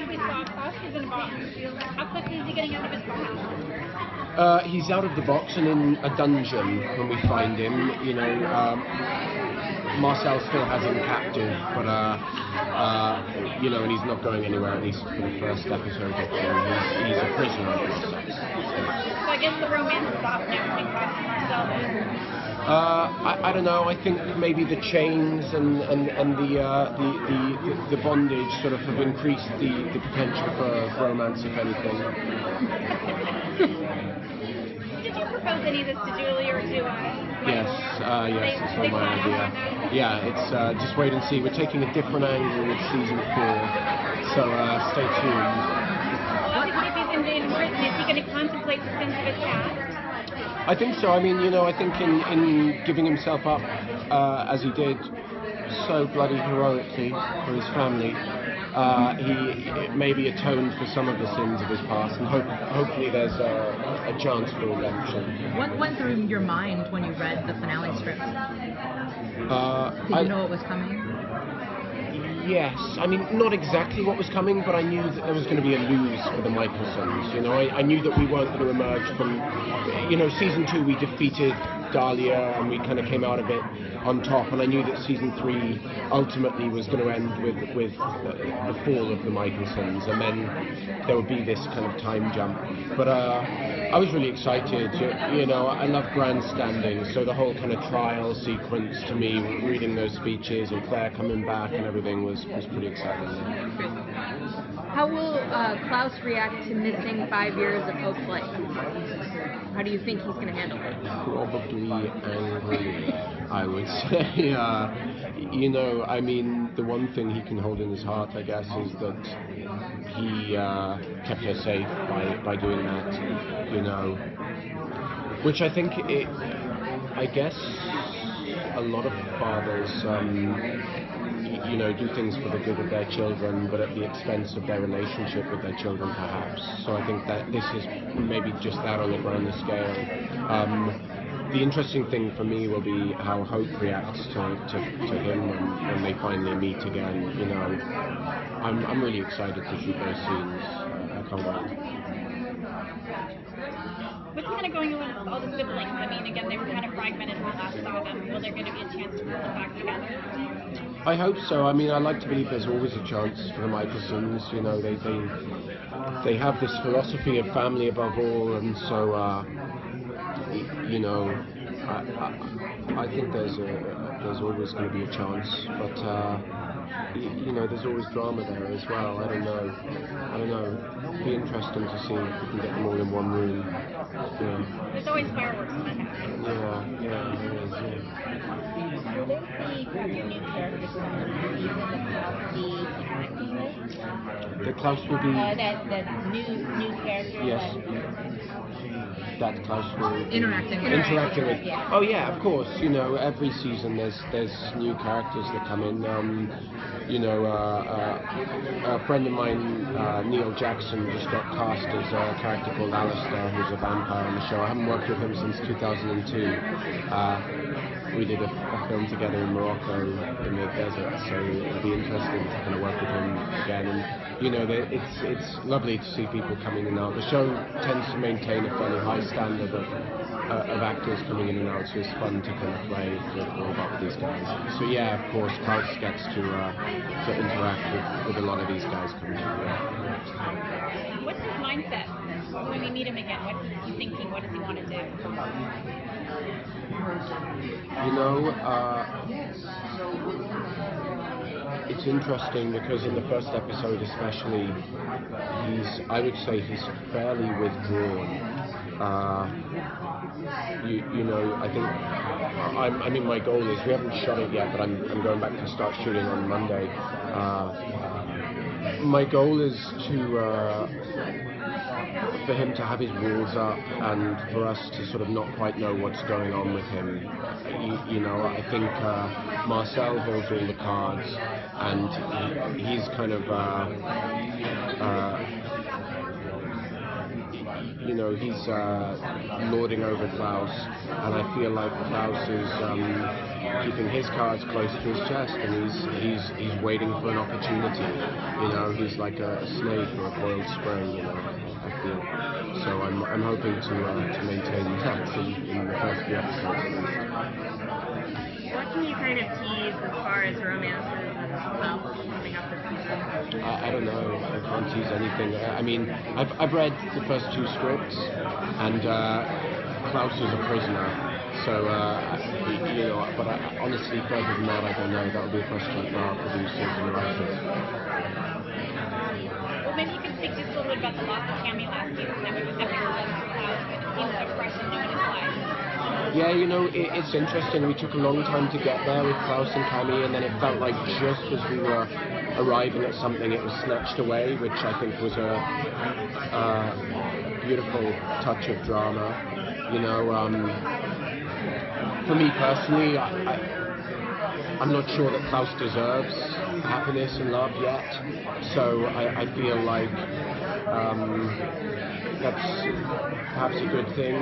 we saw Klaus was in a box. How quickly is he getting out of his box? He's out of the box and in a dungeon when we find him. You know, Marcel still has him captive, but you know, and he's not going anywhere, at least for the first episode or two. He's a prisoner of Marcel. So I guess the romance is off now between Klaus and Marcel. I don't know. I think maybe the chains and the bondage sort of have increased the potential for romance, if anything. Did you propose any of this to Julie or to Michael? Yes, it's all my idea. Yeah, it's just wait and see. We're taking a different angle with season 4, so stay tuned. Well, if he's in prison, is he going to contemplate the sins of his past? I think so. I mean, you know, I think in giving himself up as he did so bloody heroically for his family, he maybe atoned for some of the sins of his past, and hopefully there's a chance for redemption. What went through your mind when you read the finale script? Did you know what was coming? Yes, I mean, not exactly what was coming, but I knew that there was going to be a lose for the Michaelsons. You know, I knew that we weren't going to emerge from, you know, season 2 we defeated Dahlia and we kind of came out of it on top, and I knew that season 3 ultimately was going to end with the fall of the Michaelsons, and then there would be this kind of time jump. But I was really excited. You know, I love grandstanding, so the whole kind of trial sequence to me, reading those speeches and Claire coming back and everything was pretty exciting. How will Klaus react to missing 5 years of Hope's life? How do you think he's going to handle it? Probably angry, I would say. You know, I mean, the one thing he can hold in his heart, I guess, is that he kept her safe by doing that, you know. Which I think, I guess, a lot of fathers, you know, do things for the good of their children, but at the expense of their relationship with their children, perhaps. So I think that this is maybe just that on a grander scale. The interesting thing for me will be how Hope reacts to him when they finally meet again. You know, I'm really excited to shoot those scenes. I can't wait. What's kind of going on with all the siblings? I mean, again, they were kind of fragmented when we last saw them. Will there going to be a chance to put them back together? I hope so. I mean, I like to believe there's always a chance for the Michaelsons. You know, they have this philosophy of family above all, and so you know, I think there's always going to be a chance, but you know, there's always drama there as well. I don't know. It'd be interesting to see if we can get them all in one room. Yeah. There's always fireworks when that happens. Yeah, there is. Yeah. Will there be new characters in the season that Klaus be interacting with? The Klaus will be. That new characters. Yes. That Klaus will Interacting with. Yeah. Oh yeah, of course. You know, every season there's new characters that come in. You know, a friend of mine, Neil Jackson, just got cast as a character called Alistair, who's a vampire on the show. I haven't worked with him since 2002. We did a film together in Morocco in the desert, so it'll be interesting to kind of work with him again. And you know, it's lovely to see people coming in and out. The show tends to maintain a fairly high standard of actors coming in and out, so it's fun to kind of play with all of these guys. So yeah, of course, Klaus gets to interact with a lot of these guys coming in. Yeah. What's his mindset when we meet him again? What's he thinking? What does he want to do? You know, it's interesting because in the first episode especially, I would say he's fairly withdrawn. You know, I think, I mean, my goal is, we haven't shot it yet, but I'm going back to start shooting on Monday. My goal is for him to have his walls up and for us to sort of not quite know what's going on with him. You know, I think Marcel holds all the cards, and he's kind of you know, he's lording over Klaus, and I feel like Klaus is keeping his cards close to his chest, and he's waiting for an opportunity, you know. he's like a snake or a boiled spring, you know. I feel so. I'm hoping to maintain that in the first few episodes at least. What can you kind of tease as far as romances and stuff coming up this season? I don't know. I can't tease anything. I mean, I've read the first 2 scripts, and Klaus is a prisoner. So, you know, but honestly, further than that, I don't know. That would be a question for our producers and the writers. Well, maybe you could speak just a little bit about the loss of Cammy last season. I mean, it was epic for Klaus, but it seems so fresh and new in his life. Yeah, you know, it's interesting. We took a long time to get there with Klaus and Cammy, and then it felt like just as we were arriving at something, it was snatched away, which I think was a beautiful touch of drama. You know, for me personally, I'm not sure that Klaus deserves happiness and love yet, so I feel like that's perhaps a good thing.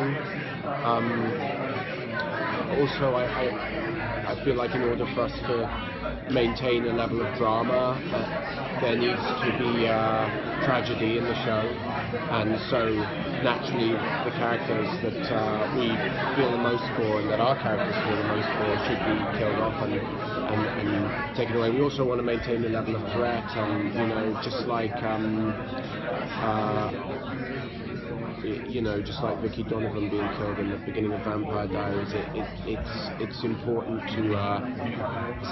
Also, I feel like in order for us to maintain a level of drama, there needs to be tragedy in the show, and so naturally the characters that we feel the most for and that our characters feel the most for should be killed off and taken away. We also want to maintain the level of threat, and you know, just like you know, just like Vicky Donovan being killed in the beginning of Vampire Diaries, it's important to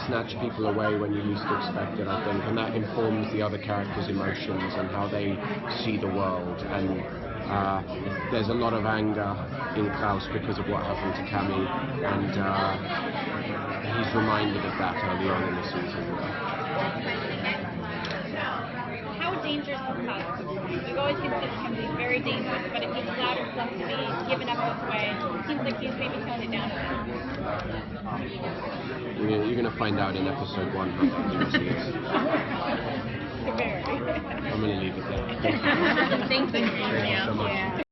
snatch people away when you least expect it, I think, and that informs the other characters' emotions and how they see the world. And there's a lot of anger in Klaus because of what happened to Cammy, and he's reminded of that early on in the season. How dangerous is Klaus? We've always considered him to be very dangerous, but if he's allowed himself to be given up this way, it seems like he's maybe toned it down a bit. You're going to find out in episode 1 how dangerous he is. Very. I'm going to leave it there. Thank you. Thank you so much.